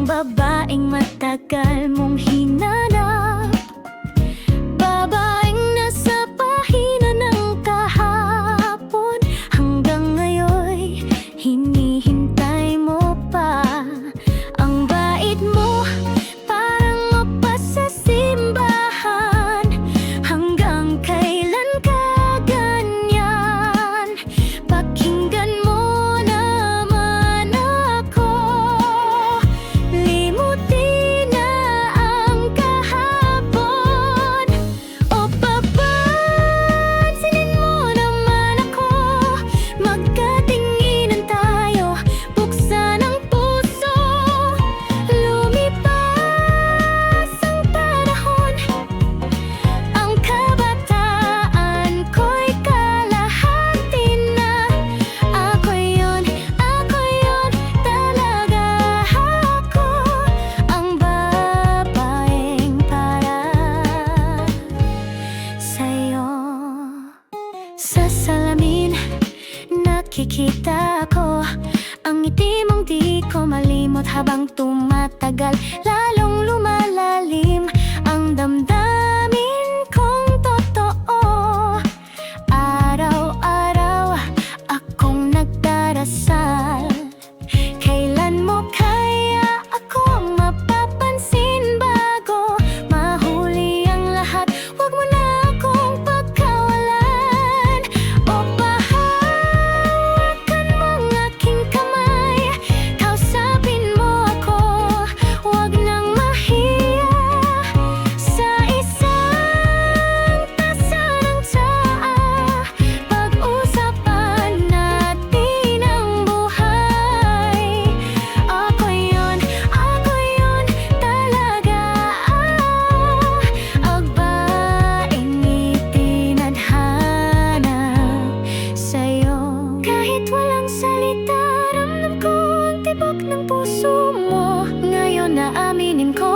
babaeng matagal mong hinanap, babaeng nasa pahina ng kahapon, hanggang ngayon hinihintay mo pa. Ang bait mo parang mapa sa simbahan, hanggang kailan ka ganyan? Pakinggan mo naman ako, limutin na ang kahapon. O papansinin mo naman ako, magkatinginan tayo, buksan ang puso. Lumipas ang panahon, ang kabataan ko'y kalahati na. Ako yun talaga ako, ang babaeng para sa'yo. Sa salamin nakikita ko ang ngiti mong di ko malimot, habang tumatagal lalong lumalalim ang damdamin kong totoo. Araw-araw akong nagdarasal, kailan mo kaya ako mapapansin bago mahuli ang lahat? Huwag mo na akong pagkawalan. O pahawakan mong aking kamay, kausapin mo ako, huwag nang mahiya. Sa isang tasa ng tsaa, pag-usapan natin ang buhay. Ako yun talaga, ang babaeng itinadhana sa'yo. Kahit walang salita, ramdam ko ang tibok ng puso mo. Ngayon na aminin ko,